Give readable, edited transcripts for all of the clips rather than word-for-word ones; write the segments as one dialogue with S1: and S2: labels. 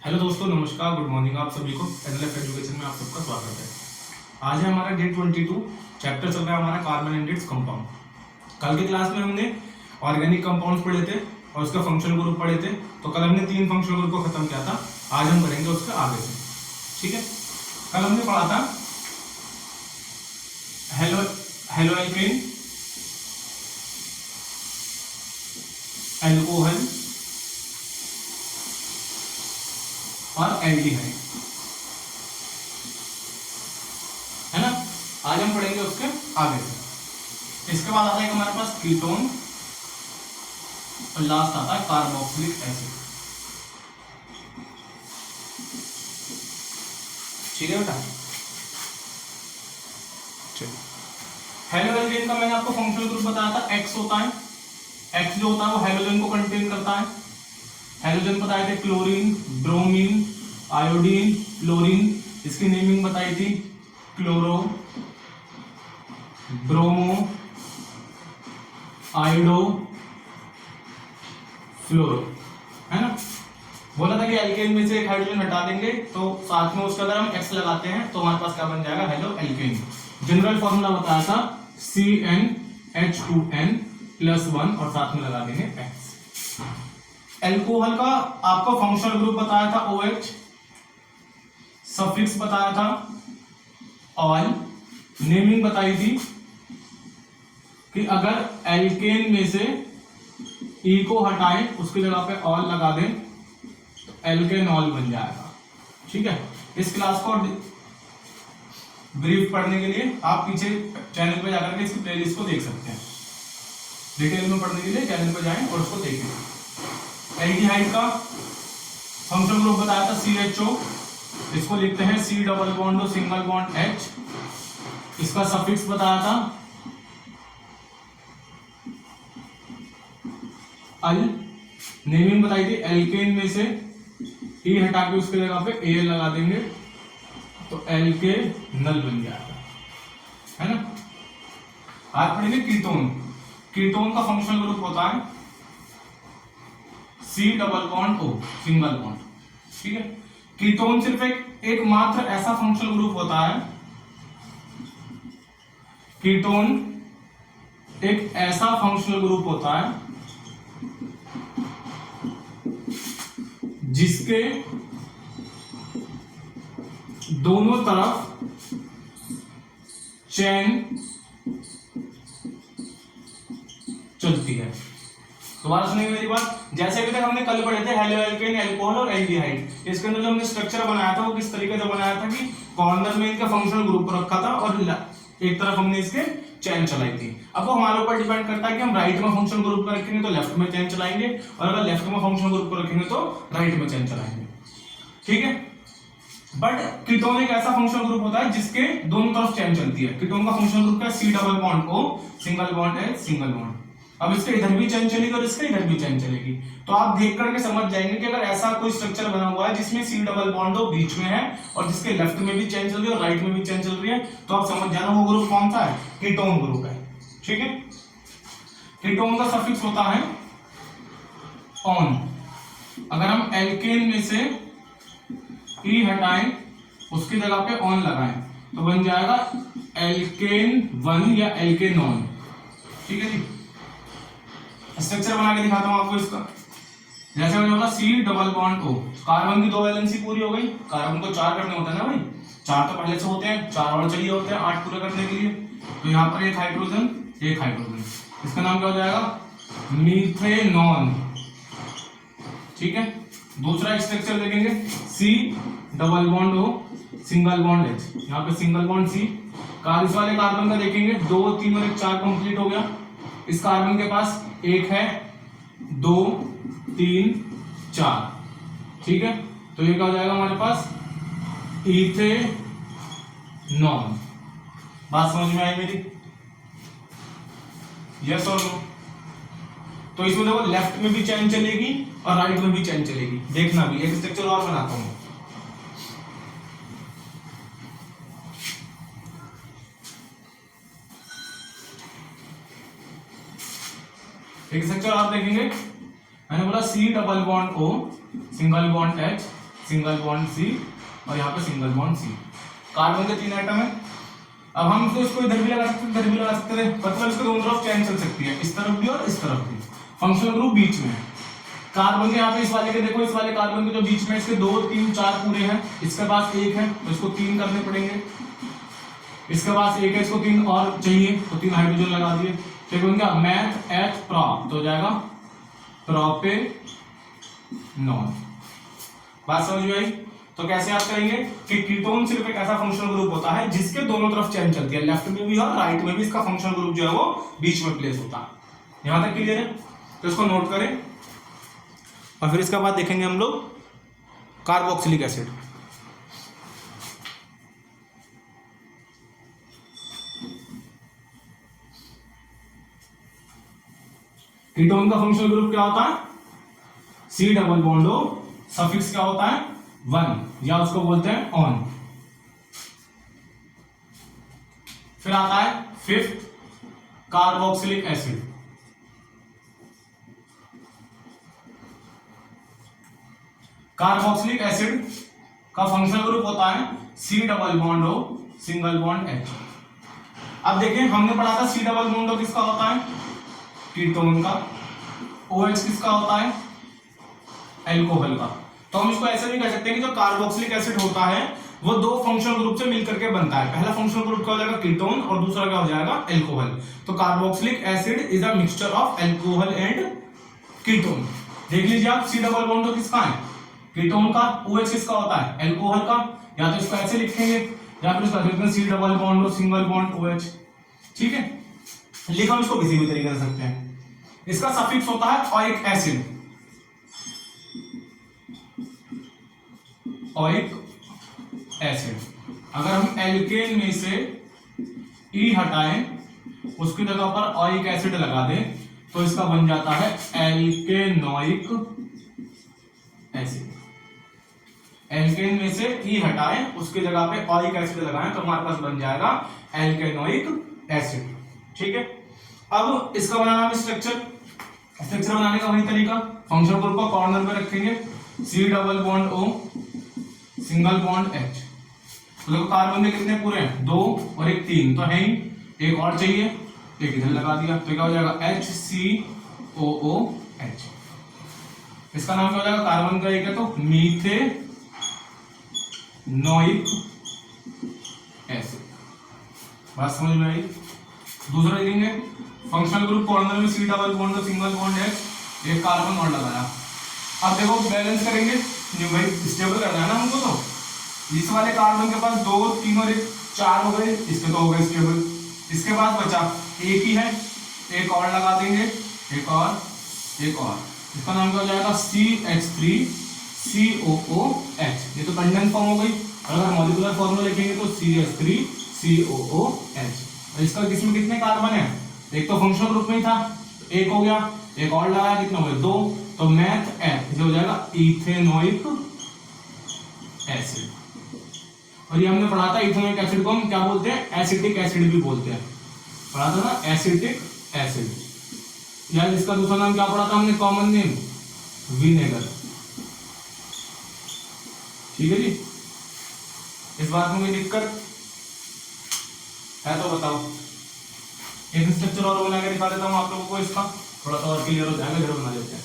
S1: Hello दोस्तों, नमस्कार, good morning आप सभी को। एनएलएफ एजुकेशन में आप सबका स्वागत है। आज है हमारा डे 22, चैप्टर चल रहा है हमारा कार्बन एंड इट्स कंपाउंड। कल की क्लास में हमने ऑर्गेनिक कंपाउंड्स पढ़े थे और उसका फंक्शनल ग्रुप पढ़े थे। तो कल हमने 3 फंक्शनल ग्रुप को खत्म किया था। आज हम करेंगे उसके आगे से। ठीक है, कल हमने पढ़ा था हेलोएल्केन, एल्कोहल और एल्डिहाइड, है ना। आज हम पढ़ेंगे उसके आगे से। इसके बाद आता है हमारे पास कीटोन और लास्ट आता है कार्बोक्सिलिक एसिड। ठीक है बेटा, चलिए। हेलोएल्केन का मैंने आपको फंक्शनल ग्रुप बताया था, एक्स होता है। एक्स जो होता है वो हेलोजन को कंटेन करता है। हेलोजन बताए थे क्लोरीन, ब्रोमीन, आयोडीन, फ्लोरीन। इसकी नेमिंग बताई थी क्लोरो, ब्रोमो, आयोडो, फ्लोरो, है ना। बोला था कि एल्केन में से एक हाइड्रोजन हटा देंगे तो साथ में उसका अगर हम एक्स लगाते हैं तो हमारे पास क्या बन जाएगा, हेलो एल्केन। जनरल फॉर्मूला बताया था CnH2n+1 और साथ में लगा देंगे एक्स। एल्कोहल का आपको फंक्शनल ग्रुप बताया था OH, सफिक्स बताया था ऑल, नेमिंग बताई थी कि अगर एल्केन में से ई को हटाएं उसकी जगह पे ऑल लगा दें तो एल्केनॉल बन जाएगा। ठीक है, इस क्लास को ब्रीफ पढ़ने के लिए आप पीछे चैनल पे जाकर के इसकी प्लेलिस्ट को देख सकते हैं। डिटेल में पढ़ने के लिए चैनल पे जाएं और उसको देखें। एल्डिहाइड का फंक्शनल ग्रुप बताया था CHO, इसको लिखते हैं C double bond O single bond H। इसका सफिक्स बताया था अल, नेमिंग बताई थी एल्केन में से ई हटा के उसके जगह पे Al लगा देंगे तो एल्केनल बन जाएगा, है ना। आज पढ़ेंगे कीटोन। कीटोन का फंक्शनल ग्रुप होता है C double bond O single bond. ठीक है, कीटोन सिर्फ एक मात्र ऐसा फंक्शनल ग्रुप होता है, कीटोन एक ऐसा फंक्शनल ग्रुप होता है जिसके दोनों तरफ चेन चलती है। दोबारा सुनिए मेरी बात। जैसे अभी तक हमने कल पढ़े थे हेलोएल्केन, एल्कोहल और एल्डिहाइड, इसके अंदर जो हमने स्ट्रक्चर बनाया था वो किस तरीके से बनाया था कि कॉर्नर में इनका फंक्शनल ग्रुप रखा था और एक तरफ हमने इसके चेन चलाई थी। अब वो हमारे ऊपर डिपेंड करता है कि हम राइट में फंक्शनल ग्रुप को रखेंगे तो लेफ्ट में चेन चलाएंगे और अगर लेफ्ट में फंक्शनल ग्रुप को रखेंगे तो राइट में चेन चलाएंगे। ठीक है, बट कीटोन एक ऐसा फंक्शनल ग्रुप होता है जिसके दोनों तरफ चेन चलती है। कीटोन का फंक्शनल ग्रुप क्या है, C double bond O single bond H single bond. अब इसके इधर भी चेन चलेगी और इसके इधर भी चेन चलेगी। तो आप देख करके समझ जाएंगे कि अगर ऐसा कोई स्ट्रक्चर बना हुआ है जिसमें C डबल बॉन्ड O बीच में है और जिसके लेफ्ट में भी चेन चल रही है और राइट में भी चेन चल रही है, तो आप समझ जाना वो ग्रुप कौन सा है, कीटोन ग्रुप है। ठीक है, कीटोन का सफिक्स होता है ऑन। अगर हम एल्केन में से ई हटाएं उसकी जगह पे ऑन लगाएं तो बन जाएगा एल्केन 1 या एल्केनॉन। ठीक है जी, स्ट्रक्चर बना के दिखाता हूं आपको इसका। जैसे मैंने बोला C double bond O, carbon की 2 वैलेंसी पूरी हो गई। कार्बन को 4 करने होता है ना भाई, 4 तो पहले से होते हैं, 4 और चाहिए होते हैं 8 पूरे करने के लिए। तो यहाँ पर एक हाइड्रोजन, इसका नाम क्या हो जाएगा, मीथेनॉन। ठीक है, दूसरा स्ट्रक्चर देखेंगे C double bond O single bond H, यहाँ पे सिंगल बॉन्ड C। इस वाले कार्बन का देखेंगे 2, 3 और 1 4 कंप्लीट हो गया। इस कार्बन के पास 1 है, 2, 3, 4। ठीक है, तो ये क्या हो जाएगा हमारे पास, इथेनॉन। बात समझ में आई मेरी, यस और नो। तो इसमें देखो लेफ्ट में भी चेन चलेगी और राइट में भी चेन चलेगी। देखना भी, एक स्ट्रक्चर और बनाता हूं। एक स्ट्रक्चर आप देखेंगे, मैंने बोला C double bond O single bond H single bond C और यहाँ पे सिंगल बॉन्ड C। कार्बन के 3 एटम है। अब हम इसको इधर भी लगा सकते हैं, इधर भी लगा सकते हैं, मतलब इसको दोनों तरफ चेन चल सकती है, इस तरफ भी और इस तरफ भी। फंक्शनल ग्रुप बीच में है। कार्बन के यहाँ पे इस वाले के देखो, इस वाले कार्बन के जो बीच में इसके 2 3 4 पूरे हैं, इसके पास 1 है तो इसको 3 करने पड़ेंगे, इसके पास 1 है इसको 3 और चाहिए तो 3 हाइड्रोजन लगा दिए। ठीक है, उनका मैथ एथ प्रॉप तो हो जाएगा प्रोपे नॉन। बात समझ में आई? तो कैसे याद करेंगे कि कीटोन सिर्फ एक ऐसा फंक्शनल ग्रुप होता है जिसके दोनों तरफ चेन चलती है, लेफ्ट में भी और राइट में भी इसका फंक्शनल ग्रुप जो है वो बीच में प्लेस होता है। यहां तक क्लियर है? तो इसको नोट करें और फिर इसके बाद देखेंगे हम लोग कार्बोक्सिलिक एसिड। कीटोन का फंक्शनल ग्रुप क्या होता है? C double bond O, suffix क्या होता है? 1 या उसको बोलते हैं ऑन। फिर आता है 5th carboxylic acid. Carboxylic acid का फंक्शनल ग्रुप होता है C double bond O, single bond H। अब देखें, हमने पढ़ा था C डबल बॉन्ड O किसका होता है? कीटोन का। OH किसका होता है? एल्कोहल का। तो हम इसको ऐसे भी कह सकते हैं कि जो कार्बोक्सिलिक एसिड होता है वो 2 फंक्शनल ग्रुप से मिलकर के बनता है। पहला फंक्शनल ग्रुप क्या हो जाएगा? कीटोन, और दूसरा क्या हो जाएगा? एल्कोहल। तो carboxylic acid is a mixture of alcohol and ketone. देख लीजिए आप, C डबल बॉन्ड किसका है? कीटोन का। OH किसका होता है? एल्कोहल का। या तो इसको ऐसे लिखेंगे या फिर इसको लिखते हैं C double bond single bond OH। ठीक है, लिखा हम इसको किसी भी तरीके से सकते हैं। इसका सफिक्स होता है ओइक एसिड। Oic acid. अगर हम एल्केन में से E हटाएं, उसकी जगह पर ओइक एसिड लगा दें तो इसका बन जाता है एल्केनोइक एसिड। एल्केन में से E हटाएं, उसकी जगह पे ओइक एसिड लगाएं तो हमारे पास बन जाएगा एल्केनोइक एसिड। ठीक है, अब इसका बनाना स्ट्रक्चर बनाने का वही तरीका, फंक्शनल ग्रुप को कॉर्नर पे रखेंगे, C double bond O, single bond H। तो देखो कार्बन के कितने पूरे हैं? 2 और 1 3 तो है ही, एक और चाहिए, एक इधर लगा दिया तो क्या हो जाएगा? HCOOH। इसका नाम क्या हो जाएगा? कार्बन का एक है तो मीथेनोइक एसिड। बात समझ में आई? दूसरा लिखेंगे, फंक्शनल ग्रुप कॉर्नर में C double bond single bond H, एक कार्बन और लगाया। अब देखो बैलेंस करेंगे, नहीं भाई स्टेबल करना है ना हमको, तो इस वाले कार्बन के पास 2 3 और 1 4 हो गए, इसके तो हो गए स्टेबल। इसके पास बचा एक ही है, एक और लगा देंगे, एक और। इसका नाम क्या हो जाएगा? CH3COOH। ये तो कंडेंस फॉर्म हो गई। अगर मॉलिक्यूलर फॉर्मूला लिखेंगे तो CH3COOH। इसका किसमें कितने कार्बन है? एक तो फंक्शनल ग्रुप में ही था, एक हो गया, एक और लगाया, कितना हो गया? 2। तो मैथ एथ हो जाएगा इथेनोइक एसिड। और ये हमने पढ़ा था, इथेनोइक एसिड को हम क्या बोलते हैं? एसिटिक एसिड भी बोलते हैं। पढ़ा था ना, एसिटिक एसिड। यार इसका दूसरा नाम क्या पढ़ा था हमने? Common name vinegar. ठीक है जी, इस बात में कोई दिक्कत है तो बताओ। एक स्ट्रक्चर और बना के दिखा देता हूं आप लोगों को, इसका थोड़ा सा और क्लियर हो जाएगा। इधर बना लेते हैं,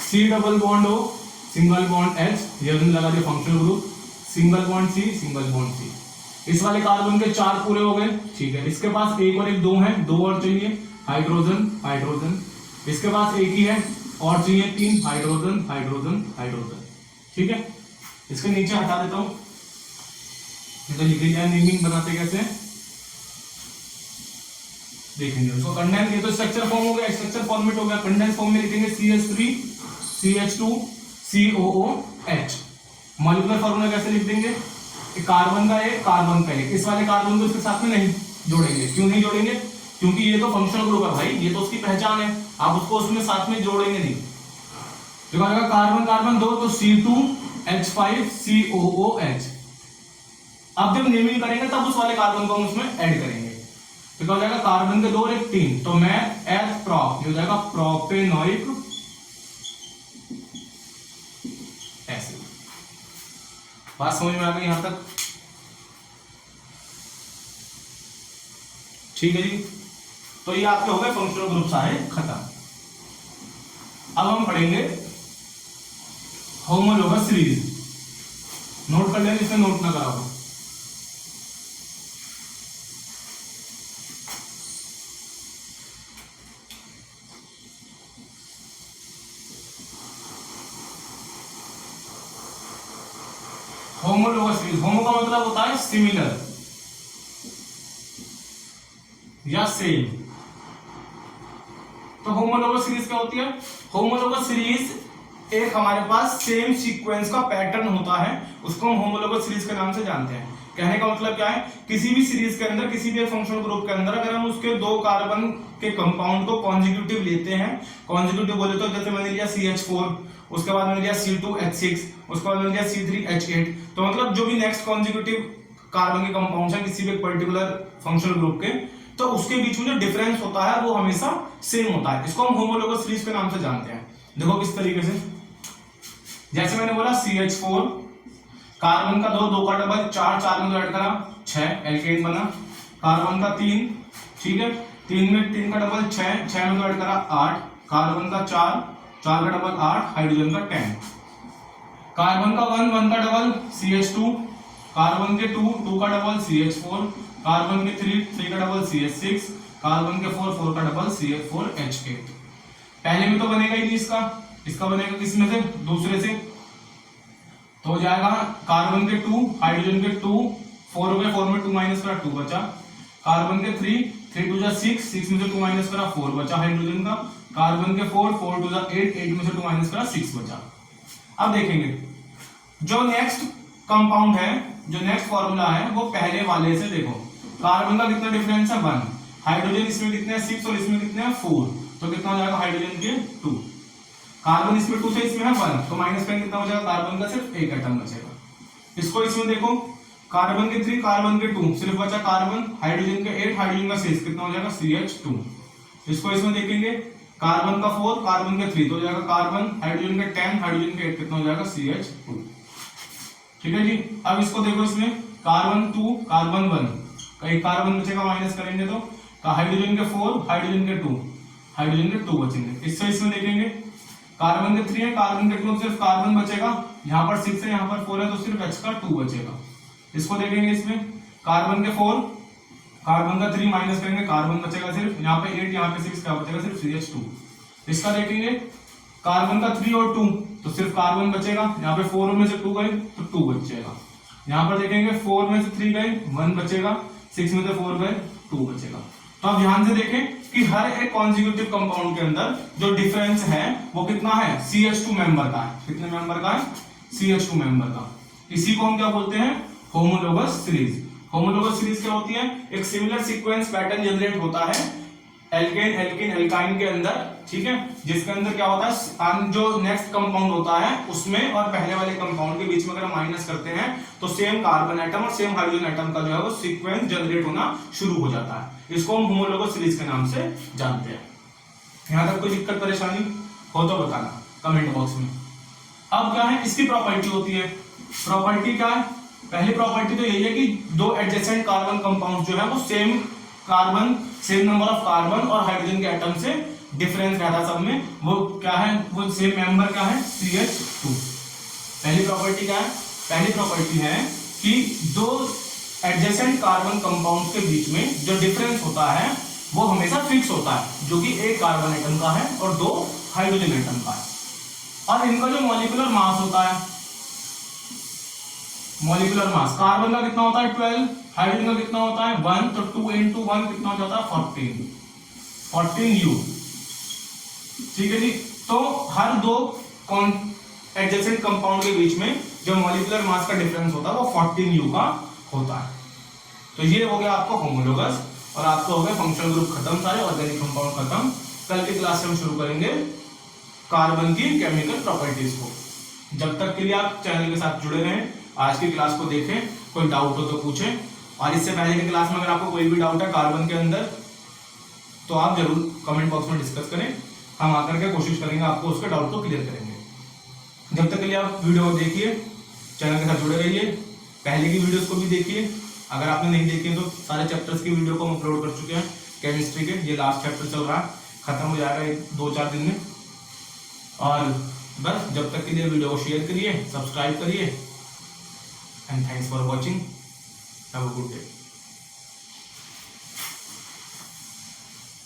S1: C double bond O, single bond H, ये हमने लगा दिया functional group, single bond C, single bond C। इस वाले कार्बन के 4 पूरे हो गए। ठीक है, इसके पास 1 और 1 2 है, 2 और चाहिए, हाइड्रोजन। इसके पास एक ही है और चाहिए 3, हाइड्रोजन। ठीक है, इसके नीचे हटा देता हूं, तो लिखे जाए नेमिंग बनाते कैसे देखेंगे उसको। कंडेंस, ये तो स्ट्रक्चर फॉर्म हो गया, स्ट्रक्चर फॉर्मेट हो गया। कंडेंस फॉर्म में लिखेंगे CH3 CH2 COOH। Molecular formula कैसे लिख देंगे? कार्बन का एक, कार्बन का एक। इस वाले कार्बन को इसके साथ में नहीं जोड़ेंगे। क्यों नहीं जोड़ेंगे? क्योंकि ये तो फंक्शनल ग्रुप है भाई, ये तो उसकी पहचान है, आप उसको उसमें साथ में जोड़ेंगे नहीं। तो कार्बन 2 तो C2H5COOH। अब जब नेमिंग करेंगे तब उस वाले कार्बन को हम उसमें ऐड करेंगे। तो क्या हो जाएगा? कार्बन के 2 और 1 3 तो मैं एथ प्रॉप, ये हो जाएगा प्रोपेनोइक बात समझ में आ गई यहाँ तक? ठीक है जी। तो ये आपके हो गए फंक्शनल ग्रुप सारे खत्म। अब हम पढ़ेंगे होमोलोगस सीरीज। नोट कर लेंगे, इसमें नोट ना कराओ। होमोलोगस सीरीज, होमो का मतलब होता है सिमिलर या सेम। तो होमोलोगस सीरीज क्या होती है? होमोलोगस सीरीज एक हमारे पास सेम सीक्वेंस का पैटर्न होता है, उसको हम होमोलोगस सीरीज के नाम से जानते हैं। कहने का मतलब क्या है, किसी भी सीरीज के अंदर, किसी भी फंक्शनल ग्रुप के अंदर अगर हम उसके दो कार्बन के कंपाउंड को कॉन्जिक्यूटिव लेते हैं, कॉन्जिक्यूटिव बोले तो जैसे मैंने लिया CH4, उसके बाद मैंने लिया C2H6, उसके बाद मैंने लिया C3H8, तो मतलब जो भी नेक्स्ट कॉन्जिक्यूटिव कार्बन के कंपाउंड्स हैं किसी भी पर्टिकुलर फंक्शनल ग्रुप के, तो उसके बीच में जो डिफरेंस होता है वो हमेशा सेम होता है। इसको हम होमोलोगस सीरीज के नाम से जानते हैं। देखो किस तरीके से, जैसे मैंने बोला CH4 कार्बन का दो का डबल, चार में ऐड करा 6 एल्केन बना। कार्बन का 3, ठीक है, 3 का डबल 6 में ऐड करा 8। कार्बन का 4 का डबल 8, हाइड्रोजन का 10। कार्बन का 1 का डबल CH2, कार्बन के 2 का डबल CH4, कार्बन के 3 का डबल CH6, कार्बन के 4 का डबल CH4H8। पहले में तो बनेगा ही नहीं इसका बनेगा किस में से? दूसरे से। तो हो जाएगा कार्बन के 2, हाइड्रोजन के 2, 4 हो गए, 4 में 2 माइनस करा 2 बचा। कार्बन के 3 2 जा 6 में से 2 माइनस करा 4 बचा हाइड्रोजन का। कार्बन के 4 2 जा 8 में से 2 माइनस करा 6 बचा। अब देखेंगे जो नेक्स्ट कंपाउंड है, जो नेक्स्ट फॉर्मूला है वो पहले वाले से देखो। कार्बन का कितना डिफरेंस है 1, हाइड्रोजन इसमें कितने हैं 6 और इसमें कितने हैं 4, तो कितना हो जाएगा हाइड्रोजन के 2। कार्बन इसमें 2 से इसमें है 1, तो माइनस करेंगे कितना हो जाएगा, कार्बन का सिर्फ एक एटम बचेगा। इसको इसमें देखो, कार्बन के 3 कार्बन के 2 सिर्फ बचा कार्बन, हाइड्रोजन के 8 हाइड्रोजन का 6 कितना हो जाएगा CH2। इसको इसमें देखेंगे, कार्बन का 4 कार्बन के 3 तो हो जाएगा कार्बन, हाइड्रोजन के 10 हाइड्रोजन के 8 कितना हो जाएगा CH2। ठीक है जी। अब इसको देखो, इसमें कार्बन 2 कार्बन 1 कहीं कार्बन बचेगा माइनस करेंगे तो हाइड्रोजन के 4 हाइड्रोजन के 2 बचेंगे। इससे इसमें देखेंगे कार्बन के 3 है कार्बन के 2 सिर्फ कार्बन बचेगा, यहाँ पर 6 है यहाँ पर 4 है तो सिर्फ H का 2 बचेगा। इसको देखेंगे, इसमें कार्बन के 4 कार्बन का 3 माइनस करेंगे कार्बन बचेगा सिर्फ, यहाँ पे 8 यहाँ पे 6 क्या बचेगा सिर्फ CH2। इसका देखेंगे कार्बन का 3 और 2 तो सिर्फ कार्बन बचेगा, यहाँ पे 4 में से 2 गए तो 2 बचेगा। यहाँ पर देखेंगे 4 में से 3 गए 1 बचेगा, 6 में से 4 गए 2 बचेगा। तो अब ध्यान से देखें कि हर एक कॉन्जिक्यूटिव कंपाउंड के अंदर जो डिफरेंस है वो कितना है, CH2 मेंबर का है। कितने मेंबर का है? CH2 मेंबर का। इसी को हम क्या बोलते हैं, होमोलोगस सीरीज। होमोलोगस सीरीज क्या होती है, एक सिमिलर सीक्वेंस पैटर्न जनरेट होता है एल्केन एल्किन एल्काइन के अंदर, ठीक है, जिसके अंदर क्या होता है, जो नेक्स्ट कंपाउंड होता है उसमें और पहले वाले कंपाउंड के बीच में अगर हम माइनस करते हैं तो सेम कार्बन एटम और सेम हाइड्रोजन एटम का जो है वो सीक्वेंस जनरेट होना शुरू हो जाता है। इसको हम होमोलोगस सीरीज के नाम से जानते हैं। यहां तक कोई दिक्कत परेशानी हो तो बताना कमेंट बॉक्स में। अब क्या है, इसकी प्रॉपर्टी होती है। प्रॉपर्टी क्या है, पहली प्रॉपर्टी तो यही है कि दो एडजेसेंट कार्बन कंपाउंड जो है वो same carbon, same number of carbon और हाइड्रोजन के एटम से डिफरेंस रहता सब में, वो क्या है, वो सेम मेंबर क्या है, CH2। पहली प्रॉपर्टी क्या है, पहली प्रॉपर्टी है कि दो एडजेसेंट कार्बन कंपाउंड के बीच में जो डिफरेंस होता है वो हमेशा फिक्स होता है, जो कि एक कार्बन एटम का है और दो हाइड्रोजन एटम का है। और इनका जो मॉलिक्यूलर मास होता है, मॉलिक्यूलर मास कार्बन का कितना होता है 12, हाइड्रोजन का कितना होता है 1, तो 2 into 1 कितना हो जाता है 14 U। ठीक है जी। तो हर दो एडजेसेंट कंपाउंड के बीच में जो मॉलिक्यूलर मास का डिफरेंस होता है वो 14 U का होता है। तो ये हो गया आपका होमोलोगस और आपको हो गया फंक्शनल ग्रुप खत्म, सारे ऑर्गेनिक कंपाउंड खत्म। कल की क्लास में हम शुरू करेंगे कार्बन की केमिकल प्रॉपर्टीज को। जब तक के लिए आप चैनल के साथ जुड़े रहें, आज की क्लास को देखें, कोई डाउट हो तो पूछें। और इससे पहले की क्लास में अगर आपको कोई भी डाउट है कार्बन के अंदर तो आप जरूर कमेंट बॉक्स में डिस्कस करें, हम आकर के कोशिश करेंगे आपको उसके डाउट को क्लियर करेंगे। जब तक के लिए आप वीडियो देखिए, चैनल के साथ जुड़े रहिए, पहले की वीडियोस को भी देखिए, अगर आपने नहीं देखी तो सारे चैप्टर्स की वीडियो को हम अपलोड कर चुके हैं केमिस्ट्री के। ये लास्ट चैप्टर चल रहा है, खत्म हो जाएगा 2-4 दिन में। और बस जब तक के लिए वीडियो को शेयर करिए, सब्सक्राइब करिए, and thanks for watching, have a good day.